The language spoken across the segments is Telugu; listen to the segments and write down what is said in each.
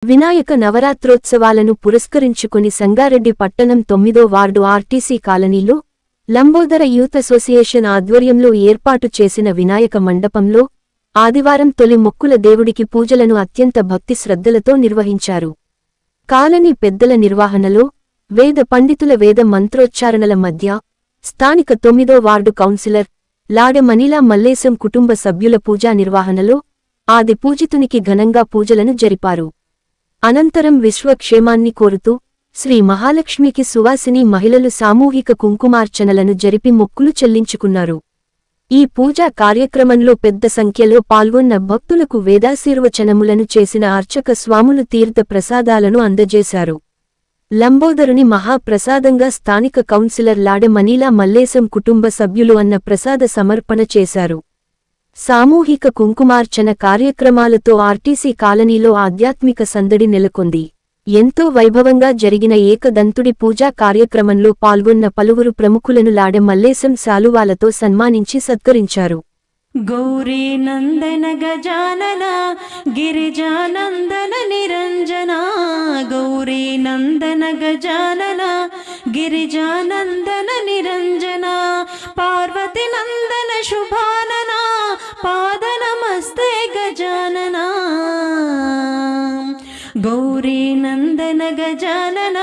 వినాయక నవరాత్రోత్సవాలను పురస్కరించుకుని సంగారెడ్డి పట్టణం 9వ వార్డు ఆర్టీసీ కాలనీలో లంబోదర యూత్ అసోసియేషన్ ఆధ్వర్యంలో ఏర్పాటు చేసిన వినాయక మండపంలో ఆదివారం తొలి మొక్కుల దేవుడికి పూజలను అత్యంత భక్తి శ్రద్ధలతో నిర్వహించారు. కాలనీ పెద్దల నిర్వహణలో వేద పండితుల వేద మంత్రోచ్చారణల మధ్య స్థానిక 9వ వార్డు కౌన్సిలర్ లాడె మనీలా మల్లేశం కుటుంబ సభ్యుల పూజా నిర్వహణలో ఆది పూజితునికి ఘనంగా పూజలను జరిపారు. అనంతరం విశ్వక్షేమాన్ని కోరుతూ శ్రీ మహాలక్ష్మికి సువాసిని మహిళలు సామూహిక కుంకుమార్చనలను జరిపి మొక్కులు చెల్లించుకున్నారు. ఈ పూజా కార్యక్రమంలో పెద్ద సంఖ్యలో పాల్గొన్న భక్తులకు వేదాశీర్వచనములను చేసిన అర్చక స్వాములు తీర్థ ప్రసాదాలను అందజేశారు. లంబోదరుని మహాప్రసాదంగా స్థానిక కౌన్సిలర్ లాడె మనీలా మల్లేశం కుటుంబ సభ్యులు అన్న ప్రసాద సమర్పణ చేశారు. సామూహిక కుంకుమార్చన కార్యక్రమాలతో ఆర్టీసీ కాలనీలో ఆధ్యాత్మిక సందడి నెలకొంది. ఎంతో వైభవంగా జరిగిన ఏకదంతుడి పూజా కార్యక్రమంలో పాల్గొన్న పలువురు ప్రముఖులను లాడె మల్లేశం శాలువాలతో సన్మానించి సత్కరించారు. గౌరీ నందన గజానన గిరిజానందన నిరంజన గౌరీ నందన గజానన గిరిజానందన నిరంజన పార్వతి నందన శుభానన పాద నమస్తే గజానన గౌరీ నందన గజానన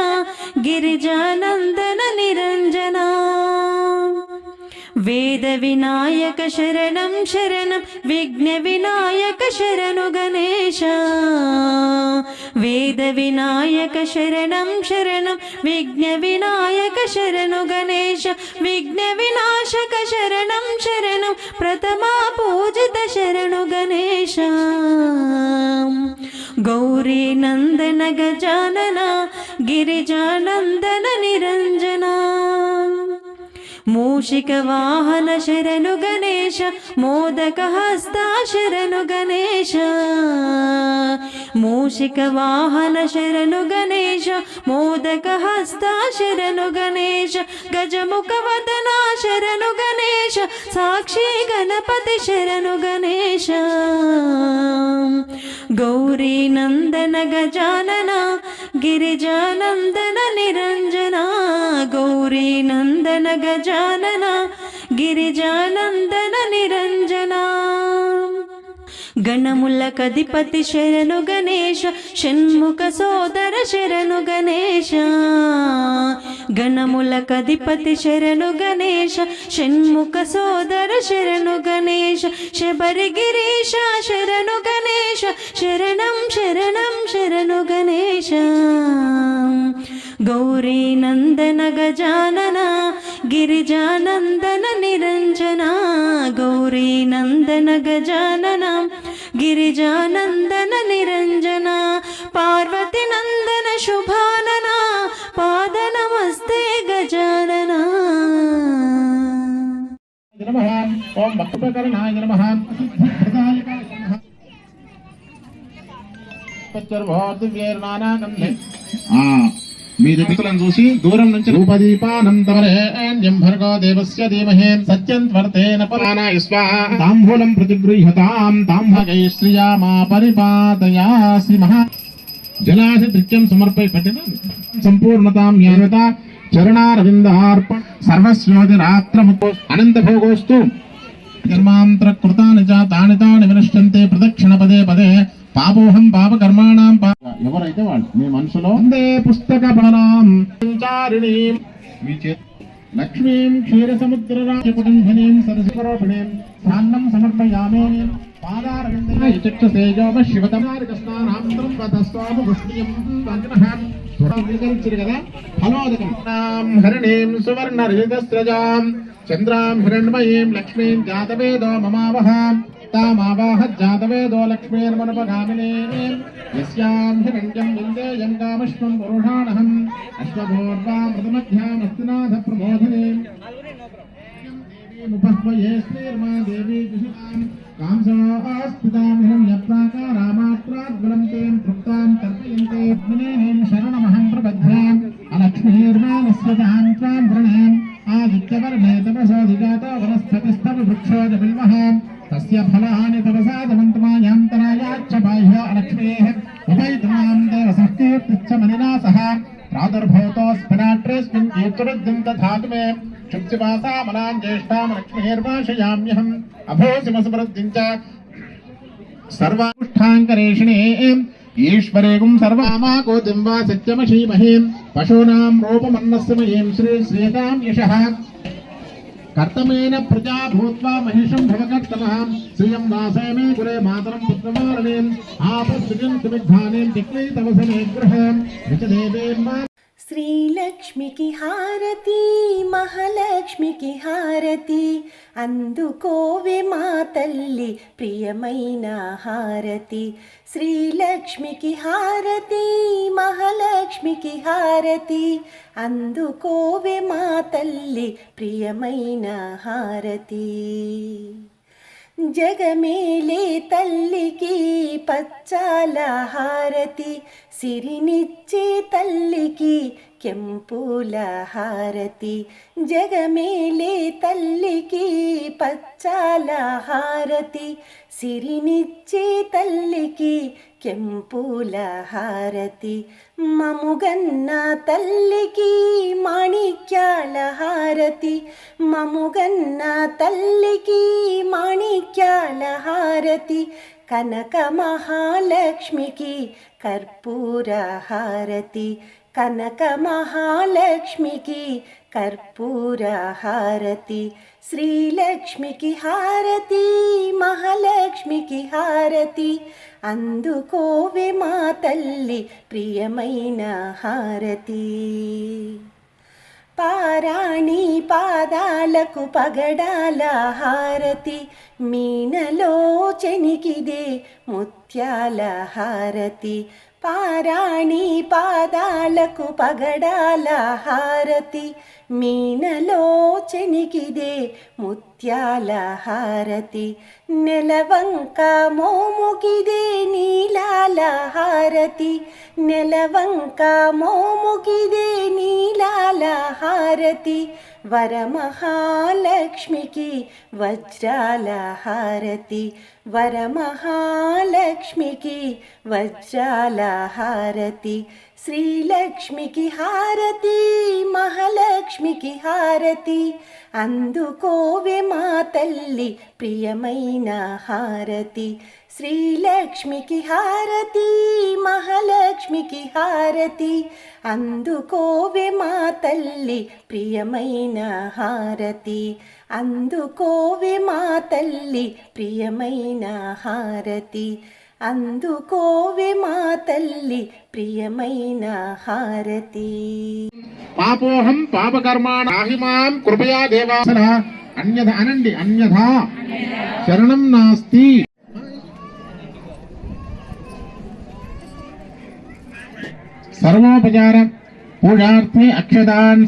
గిరిజానందన నిరంజన వేద వినాయక శరణం శరణం విఘ్న వినాయక శరణు గణేశ వేద వినాయక శరణం శరణం విఘ్న వినాయక శరణు గణేశ విఘ్న వినాశక శరణం శరణం ప్రథమా పూజిత శరణు గణేశ గౌరీ నందన గజానన గిరిజానందన నిరంజన మూషిక వాహన శరణు గణేశ మోదక హస్త శరణు గణేశ మూషిక వాహన శరణు గణేశ మోదక హస్త శరణు గణేశ గజముఖ వదన శరణు గణేశ సాక్షి గణపతి శరణు గణేశ గౌరీ నందన గజానన గిరిజానందన నిరంజన గౌరీ నందన గజానన గిరిజానందన నిరంజన గణముల కధిపతి శరణు గణేశ షణ్ముఖ సోదర శరణు గణేశ గణముల కధిపతి శరణు గణేశ షణ్ముఖ సోదర శరణు గణేశ శబరి గిరీశ శరణు గణేశ శరణం శరణం శరణు గణేశ గౌరీ నందన గజానన గిరిజానందన నిరంజన గౌరీ నందన గజానన గిరిజానందన నిరంజన పార్వతి నందన శుభానన పాద నమస్తే గజానన నమః ఓం భక్తకరణాయ నమః మీ దిక్కులను చూసి దూరం నుంచి రూపదీపానందవరేణ్యం భర్గో దేవస్య ధీమహి సత్యం వర్తేన పరాణాయ స్వాహా తాంబూలం ప్రతిగృహ్యతాం తాంభగై శ్రియామా పరిపాదయా శ్రీ మహా జలాశ దృత్యం సమర్పయ పట్టిన సంపూర్ణతాం జ్ఞానత చరణారవిందార్పణ సర్వస్యోదిరాత్రముతో అనంత భోగోస్తు కర్మాంతర కృతాని చ తాని తాని వినశ్యంతే ప్రదక్షిణ పదే పదే పాపోహం పాప కర్మాణం ఎవరైతే వాళ్ళు మీ మనసులో అందే పుస్తక పఠనాం సంచారిణీం మీ చేత లక్ష్మీం క్షీర సముద్ర రాజపుటంధనీం సరస్వరోషిణీం సాన్నం సమర్పయామి పాదారవిందే చక్షసేజోమ శివతమారిక స్నానాంతరం వదస్వామ పుష్ణ్యం వందనః స్వీకరించారు కదా ఫలోదకం నాం హరిణీం సువర్ణ రిజస్రజాం చంద్రాం హిరణ్మయీం లక్ష్మీం జాతవేదో మమావహాం तामावाह जातवेदो लक्ष्मीर्मनुपगामिनीं यस्यां हिरण्यं विन्देयं कामश्वं पुरुषाणहम् अश्वभूर्वां मृतमध्यामस्तिनाथ प्रबोधिनीं देवीमुपह्वये श्रीर्मा देवी जुषितां कांसास्थितां हिरण्यप्राकारामात्राद्गुणं तें तृप्तां तर्पयन्ते मुनीं शरणमहं प्रबध्याम् अलक्ष्मीर्मानस्वतां त्वां वृणीम् आदित्यवर्णे तपसोऽधिजातो वनस्पतिस्तव वृक्षोज बिल्वः तस्य फलानि तपसादमन्तमायान्तरायाच्च बाह्य अलक्ष्मीः उपैतमां वसुकीर्तिच्च मनिना सह प्रादुर्भूतोऽस्मिनाट्रेऽस्मिन् कीर्तिरुद्धिं दधातु मे क्षुप्तिवासामनां ज्येष्ठां लक्ष्मीर्भाषयाम्यहम् अभोसिमसमृद्धिं च सर्वानुष्ठाङ्करेषिणे ईश्वरेगुं सर्वामाकोतिं वा सत्यमशीमहीं पशूनां रूपमन्नस्य मयीं श्रीयतां यशः कर्तमेन प्रजा भूत्वा महिषं भवकर्तमः श्रियं दासे मे कुले मातरं पुत्रमारणीम् आपस्विजं सुविद्धानीं तिक्ली तव समेग्रहं ऋचदेवीं శ్రీలక్ష్మికి హారతి మహాలక్ష్మికి హారతి అందుకోవే మా తల్లి ప్రియమైన హారతి శ్రీలక్ష్మికి హారతి మహాలక్ష్మికి హారతి అందుకోవే మా తల్లి ప్రియమైన హారతి జగమేలే తల్లికి పచ్చాల హారతి సిరినిచ్చే తల్లికి కెంపుల హారతి జగమేలే తల్లికి పచ్చాల హారతి సిరినిచ్చే తల్లికి కెంపుల హారతి మముగన్న తల్లికి మాణిక్యాల హారతి మముగన్న తల్లికి మాణిక్యాల హారతి కనక మహాలక్ష్మికి కర్పూర హారతి కనక మహాలక్ష్మికి కర్పూర హారతి శ్రీలక్ష్మికి హారతి మహాలక్ష్మికి హారతి అందుకోవే మా తల్లి ప్రియమైన హారతి పారాణి పాదాలకు పగడాల హారతి మీనలో చెనికిదే ముత్యాల హారతి పారాణి పాదాలకు పగడాల హారతి మీనలో చెనికిదే ముత్యాల హారతి నెలవంక మోముకిదే నీలాల హారతి నెలవంక మోముకిదే నీలాల హారతి వరమహాలక్ష్మికి వజ్రాల హారతి వరమహాలక్ష్మికి వజ్రాల హారతి శ్రీలక్ష్మికి హారతి మహాలక్ష్మికి హారతి అందుకోవే మా తల్లి ప్రియమైన హారతి శ్రీలక్ష్మికి హారతి మహాలక్ష్మికి హారతి అందుకోవే మా తల్లి ప్రియమైన హారతి అందుకోవే మా తల్లి ప్రియమైన హారతి అందుకోవే మా తల్లి ప్రియమైన హారతి పాపోహం పాపకర్మాణి మాం కృపయా దేవాసన అన్యథ అనండి అన్యథా శరణం నాస్తి సర్వోపచార పూజార్థే అక్షదాన్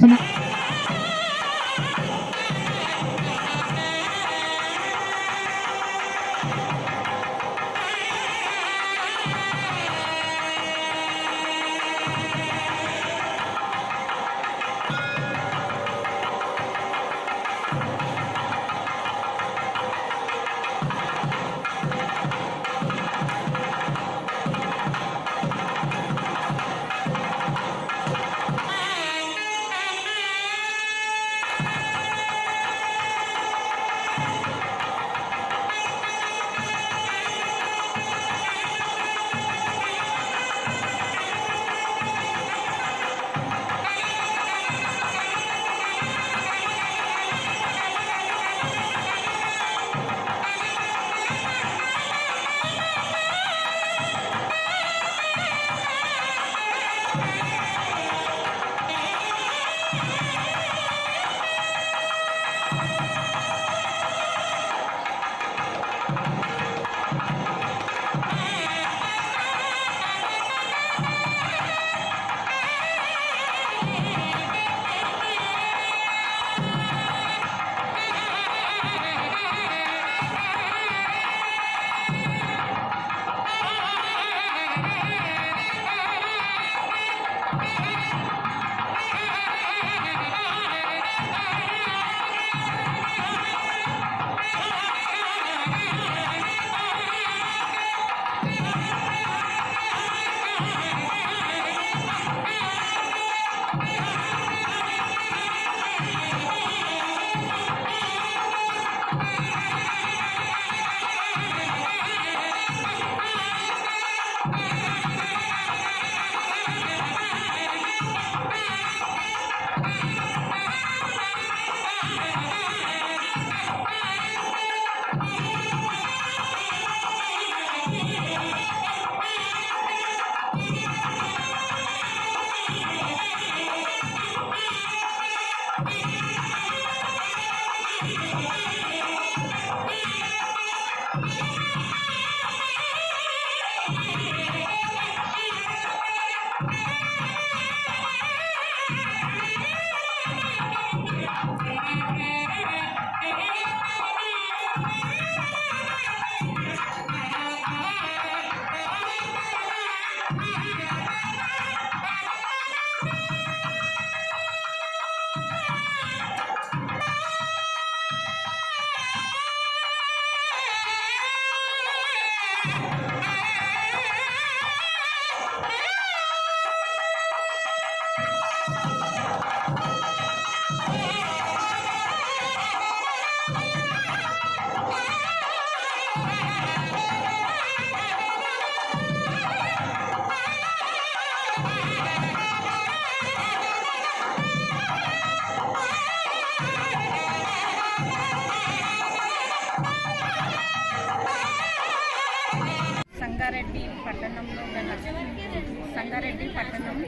సంగారెడ్డి పట్టణం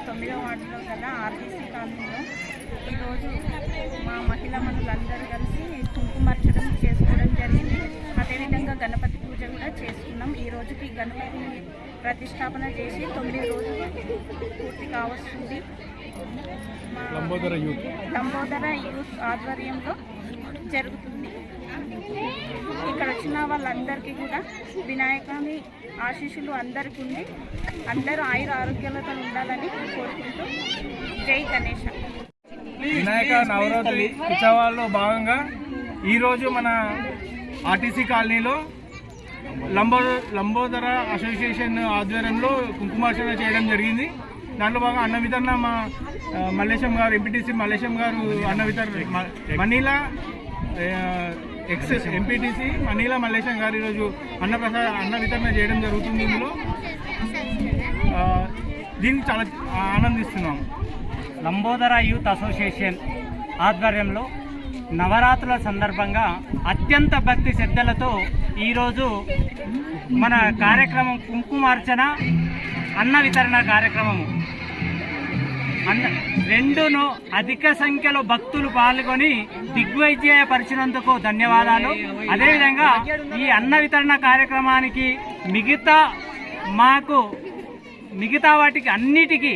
9వ వార్డులో గల ఆర్టీసీ కాలనీలో ఈరోజు మా మహిళా మనులందరూ కలిసి కుంకుమార్చడం చేసుకోవడం జరిగింది. అదేవిధంగా గణపతి పూజ కూడా చేసుకున్నాం. ఈ రోజుకి గణపతి ప్రతిష్టాపన చేసి 9 రోజులు పూర్తి కావస్తుంది. లంబోదర యూత్ ఆధ్వర్యంలో జరుగుతుంది. ఇక్కడ వచ్చిన వాళ్ళందరికీ కూడా వినాయకుని ఆశీస్సులు అందరికీ ఉంది. అందరూ ఆయుర ఆరోగ్యాలతో ఉండాలని కోరుకుంటూ జై గణేష. వినాయక నవరాత్రి ఉత్సవాల్లో భాగంగా ఈరోజు మన ఆర్టీసీ కాలనీలో లంబోదర అసోసియేషన్ ఆధ్వర్యంలో కుంకుమార్చన చేయడం జరిగింది. దాంట్లో భాగంగా అన్న వితరణ మా మల్లేశం గారు, ఎంపీటీసీ మల్లేశం గారు అన్న వితరణ, Manila X MPTC Manila Mallesham గారు ఈరోజు అన్న వితరణ చేయడం జరుగుతుంది. ఇందులో దీన్ని చాలా ఆనందిస్తున్నాము. లంబోదర యూత్ అసోసియేషన్ ఆధ్వర్యంలో నవరాత్రుల సందర్భంగా అత్యంత భక్తి శ్రద్ధలతో ఈరోజు మన కార్యక్రమం కుంకుమార్చన అన్న వితరణ కార్యక్రమము రెండును అధిక సంఖ్యలో భక్తులు పాల్గొని దిగ్విజయపరిచినందుకు ధన్యవాదాలు. అదేవిధంగా ఈ అన్న వితరణ కార్యక్రమానికి మిగతా వాటికి అన్నిటికీ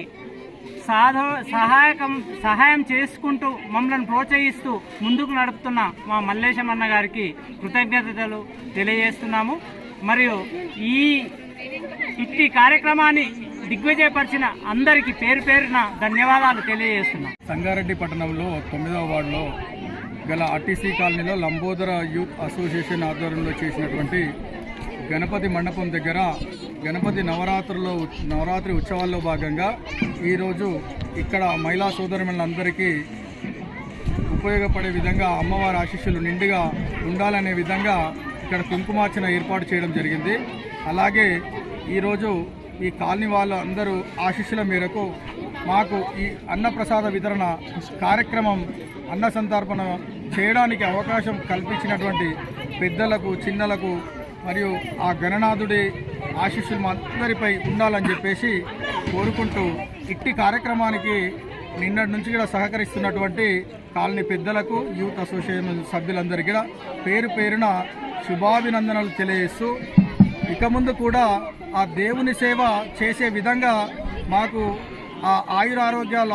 సహాయం చేసుకుంటూ మమ్మల్ని ప్రోత్సహిస్తూ ముందుకు నడుపుతున్న మా మల్లేశం అన్న గారికి కృతజ్ఞతలు తెలియజేస్తున్నాము. మరియు ఇట్టి కార్యక్రమాన్ని దిగ్విజయపరిచిన అందరికీ పేరు పేరున ధన్యవాదాలు తెలియజేస్తున్నాం. సంగారెడ్డి పట్టణంలో 9వ వార్డులో గల ఆర్టీసీ కాలనీలో లంబోదర యూత్ అసోసియేషన్ ఆధ్వర్యంలో చేసినటువంటి గణపతి మండపం దగ్గర గణపతి నవరాత్రి ఉత్సవాల్లో భాగంగా ఈరోజు ఇక్కడ మహిళా సోదరులందరికీ ఉపయోగపడే విధంగా అమ్మవారి ఆశీస్సులు నిండుగా ఉండాలనే విధంగా ఇక్కడ కుంకుమార్చన ఏర్పాటు చేయడం జరిగింది. అలాగే ఈరోజు ఈ కాలనీ వాళ్ళ అందరూ ఆశీస్సుల మేరకు మాకు ఈ అన్నప్రసాద వితరణ కార్యక్రమం అన్న సంతర్పణ చేయడానికి అవకాశం కల్పించినటువంటి పెద్దలకు, చిన్నలకు మరియు ఆ గణనాథుడి ఆశీస్సులు మా అందరిపై ఉండాలని చెప్పేసి కోరుకుంటూ ఇట్టి కార్యక్రమానికి నిన్నటి నుంచి కూడా సహకరిస్తున్నటువంటి కాలనీ పెద్దలకు, యూత్ అసోసియేషన్ సభ్యులందరికీ కూడా పేరు పేరున శుభాభినందనలు తెలియజేస్తూ ఇక ముందు కూడా ఆ దేవుని సేవ చేసే విధంగా మాకు ఆ ఆయురారోగ్యాలు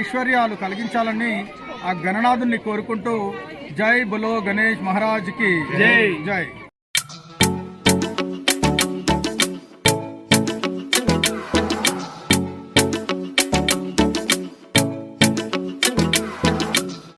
ఐశ్వర్యాలు కలిగించాలని ఆ గణనాథుని కోరుకుంటూ జై బలో గణేష్ మహారాజ్కి జై.